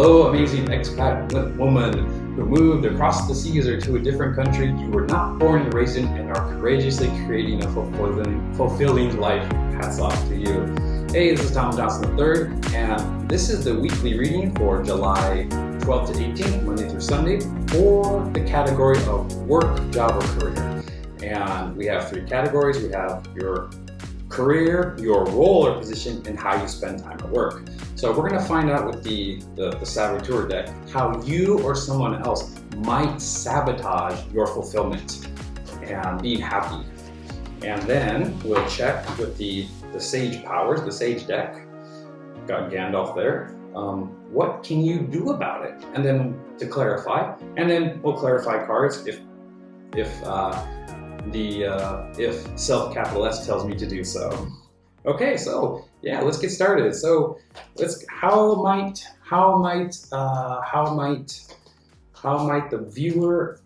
Hello, amazing expat woman who moved across the seas or to a different country you were not born and raised in and are courageously creating a fulfilling life. Hats off to you. Hey, this is Tom Johnson III, and this is the weekly reading for July 12th to 18th, Monday through Sunday, for the category of work, job, or career. And we have three categories. We have your career, your role or position, and how you spend time at work. So we're going to find out with the Saboteur deck how you or someone else might sabotage your fulfillment and being happy. And then we'll check with the Sage Powers, the Sage deck. Got Gandalf there. What can you do about it? And then to clarify, and then we'll clarify cards if self capital S tells me to do so. Okay, so yeah, let's get started. So how might the viewer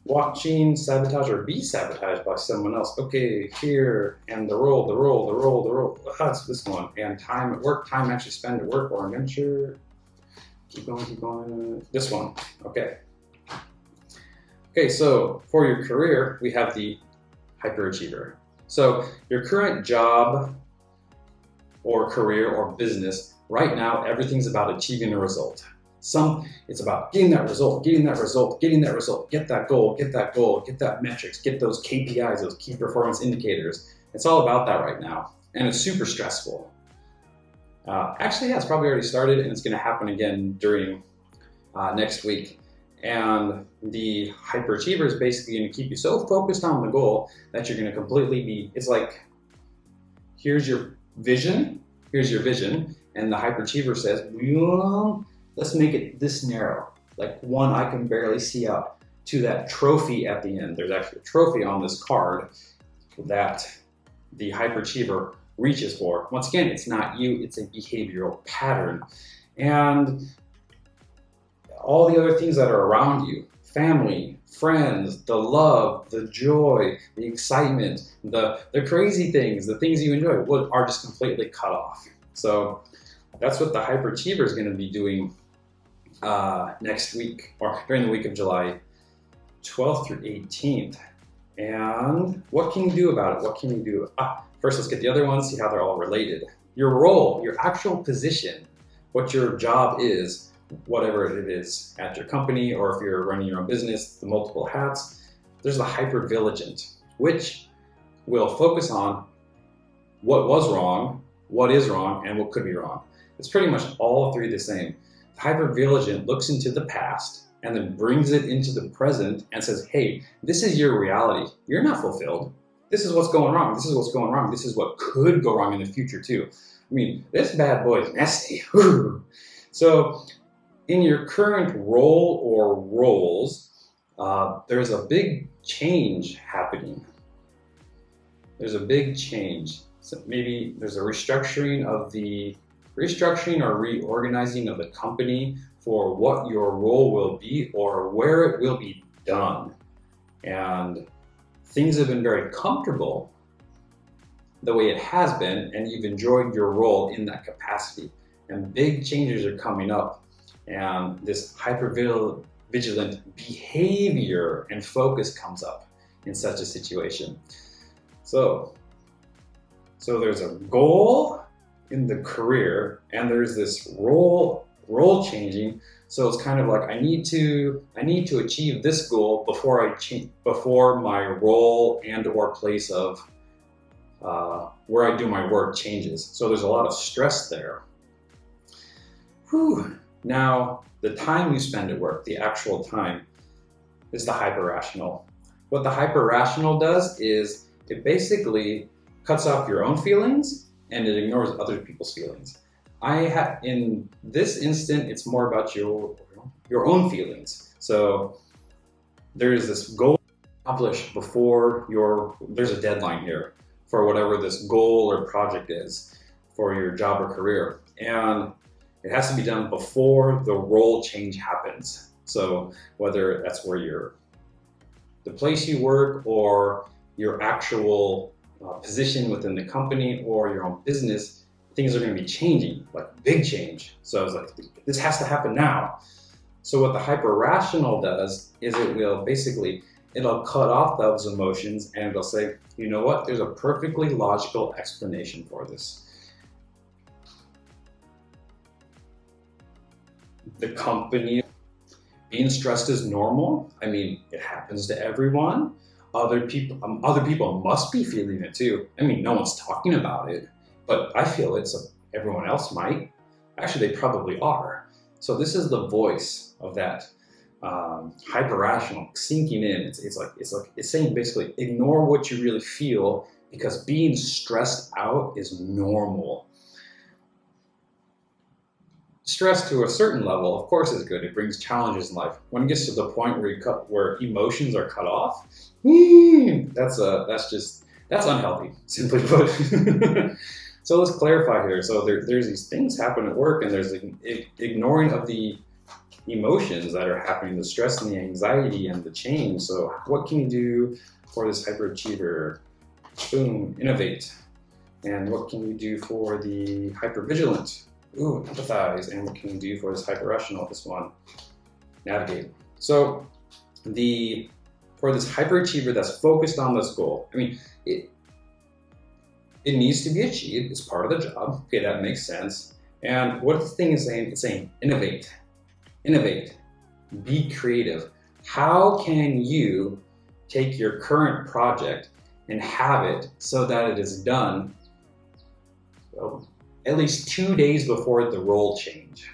watching sabotage or be sabotaged by someone else? Okay, here, and the roll. That's this one. And time at work, time actually spent at work or adventure. Keep going. This one. Okay. Okay, so for your career, we have the hyperachiever. So your current job or career or business, right now, everything's about achieving a result. It's about getting that result, get that goal, get that metrics, get those KPIs, those key performance indicators. It's all about that right now, and it's super stressful. Actually, yeah, it's probably already started, and it's gonna happen again during next week. And the hyperachiever is basically going to keep you so focused on the goal that you're going to completely it's like, here's your vision, and the hyperachiever says, let's make it this narrow, like one I can barely see out to that trophy at the end. There's actually a trophy on this card that the hyperachiever reaches for. Once again, it's not you, it's a behavioral pattern. And all the other things that are around you, family, friends, the love, the joy, the excitement, the crazy things, the things you enjoy, are just completely cut off. So that's what the hyperachiever is going to be doing next week, or during the week of July 12th through 18th. And what can you do about it? What can you do? First, let's get the other ones, see how they're all related. Your role, your actual position, what your job is, whatever it is at your company, or if you're running your own business, the multiple hats. There's the hypervigilant, which will focus on what was wrong, what is wrong, and what could be wrong. It's pretty much all three the same. The hypervigilant looks into the past and then brings it into the present and says, hey, this is your reality. You're not fulfilled. This is what's going wrong. This is what's going wrong. This is what could go wrong in the future too. I mean, this bad boy is nasty. So in your current role or roles, there's a big change happening. There's a big change. So maybe there's a restructuring or reorganizing of the company for what your role will be or where it will be done. And things have been very comfortable the way it has been, and you've enjoyed your role in that capacity. And big changes are coming up. And this hypervigilant behavior and focus comes up in such a situation. So there's a goal in the career, and there's this role changing. So it's kind of like I need to achieve this goal before my role and or place of where I do my work changes. So there's a lot of stress there. Whew. Now, the time you spend at work, the actual time, is the hyper-rational. What the hyper-rational does is it basically cuts off your own feelings and it ignores other people's feelings. In this instant, it's more about your own feelings. So there is this goal to accomplish before there's a deadline here for whatever this goal or project is for your job or career. And it has to be done before the role change happens. So whether that's where the place you work or your actual position within the company or your own business, things are going to be changing, like big change. So I was like, this has to happen now. So what the hyper-rational does is it'll cut off those emotions and it'll say, you know what, there's a perfectly logical explanation for this. The company, being stressed is normal. I mean, it happens to everyone. Other people must be feeling it too. I mean, no one's talking about it, but I feel it, so everyone else might. Actually, they probably are. So this is the voice of that hyper-rational sinking in. It's saying basically, ignore what you really feel because being stressed out is normal. Stress to a certain level, of course, is good. It brings challenges in life. When it gets to the point where emotions are cut off, that's unhealthy, simply put. So let's clarify here. So there's these things happen at work, and there's the ignoring of the emotions that are happening, the stress and the anxiety and the change. So what can you do for this hyperachiever? Boom, innovate. And what can you do for the hypervigilant? Ooh, empathize. And what can you do for this hyper-rational? This one, navigate. So for this hyperachiever that's focused on this goal, I mean, it needs to be achieved. It's part of the job. Okay, that makes sense. And what the thing is saying, it's saying innovate. Innovate. Be creative. How can you take your current project and have it so that it is done at least 2 days before the role change?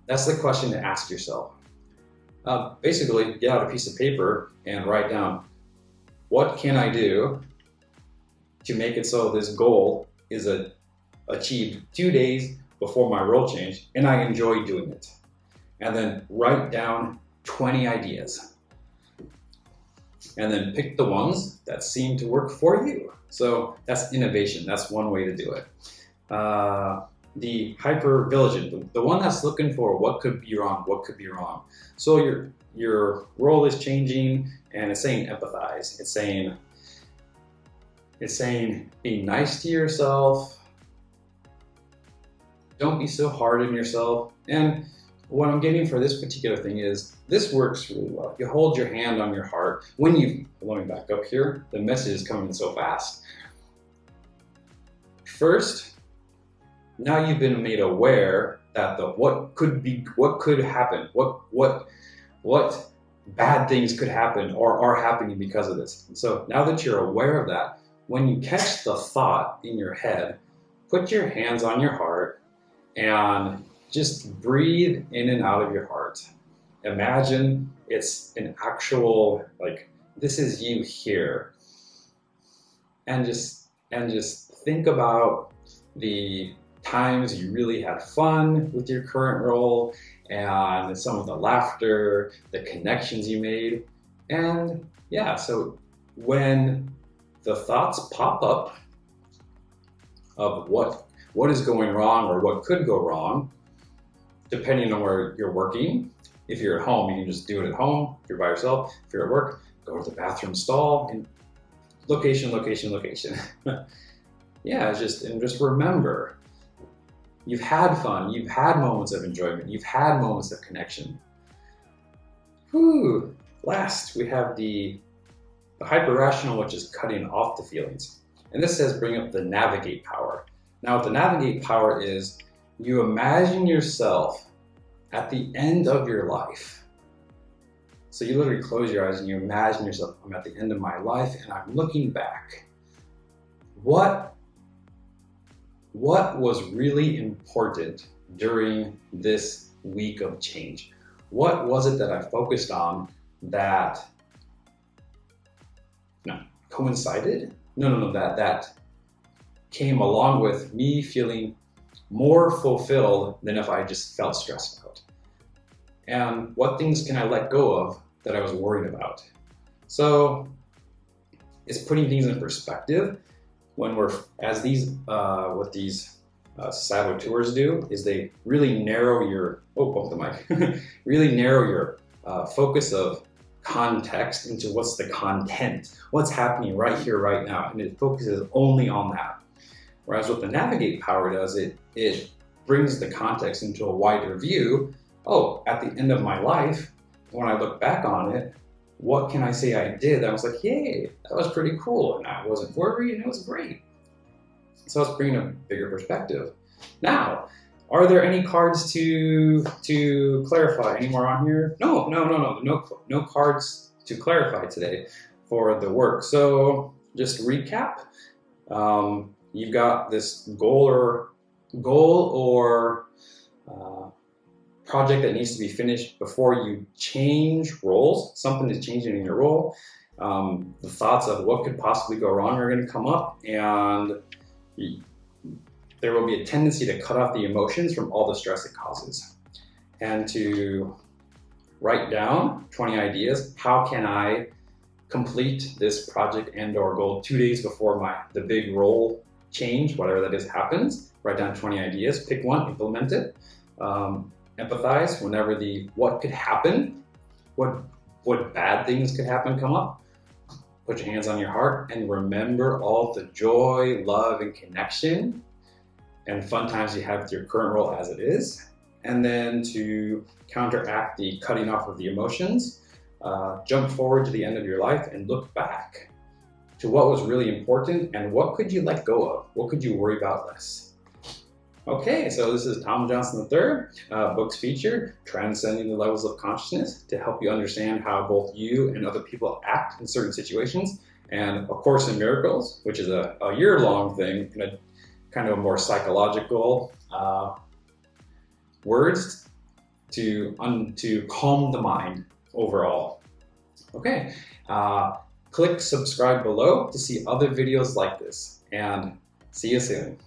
That's the question to ask yourself. Basically, get out a piece of paper and write down, what can I do to make it so this goal is achieved 2 days before my role change and I enjoy doing it? And then write down 20 ideas. And then pick the ones that seem to work for you. So that's innovation. That's one way to do it. The hyper-vigilant, the one that's looking for what could be wrong, what could be wrong. So your role is changing, and it's saying empathize. It's saying be nice to yourself. Don't be so hard on yourself. And what I'm getting for this particular thing is this works really well. You hold your hand on your heart. Let me back up here. The message is coming in so fast. First, now you've been made aware that what could happen, what bad things could happen or are happening because of this. And so now that you're aware of that, when you catch the thought in your head, put your hands on your heart and just breathe in and out of your heart. Imagine it's an actual, like, this is you here. And just think about the times you really had fun with your current role and some of the laughter, the connections you made. And yeah, so when the thoughts pop up of what is going wrong or what could go wrong, depending on where you're working. If you're at home, you can just do it at home. If you're by yourself, if you're at work, go to the bathroom stall and location. Yeah, just remember, you've had fun, you've had moments of enjoyment, you've had moments of connection. Whew. Last, we have the hyper-rational, which is cutting off the feelings. And this says bring up the navigate power. Now, what the navigate power is, you imagine yourself at the end of your life. So you literally close your eyes and you imagine yourself, I'm at the end of my life and I'm looking back. What was really important during this week of change? What was it that I focused on that coincided? That came along with me feeling more fulfilled than if I just felt stressed out. And what things can I let go of that I was worried about? So it's putting things in perspective. When what these saboteurs do is they really narrow your, really narrow your focus of context into what's the content, what's happening right here, right now, and it focuses only on that. Whereas what the navigate power does, it brings the context into a wider view. Oh, at the end of my life, when I look back on it, what can I say I did? I was like, yay, that was pretty cool. And I wasn't worried and it was great. So it's bringing a bigger perspective. Now, are there any cards to clarify? Any more on here? No cards to clarify today for the work. So just recap. You've got this goal or project that needs to be finished before you change roles. Something is changing in your role. The thoughts of what could possibly go wrong are going to come up, and there will be a tendency to cut off the emotions from all the stress it causes, and to write down 20 ideas. How can I complete this project and or goal 2 days before the big role change, whatever that is, happens? Write down 20 ideas, pick one, implement it. Empathize whenever what could happen, what bad things could happen come up. Put your hands on your heart and remember all the joy, love, and connection and fun times you have with your current role as it is. And then to counteract the cutting off of the emotions, jump forward to the end of your life and look back to what was really important and what could you let go of? What could you worry about less? Okay, so this is Tom Johnson III, books featured, Transcending the Levels of Consciousness, to help you understand how both you and other people act in certain situations, and A Course in Miracles, which is a year-long thing, in a kind of a more psychological words to calm the mind overall. Okay, click subscribe below to see other videos like this, and see you soon.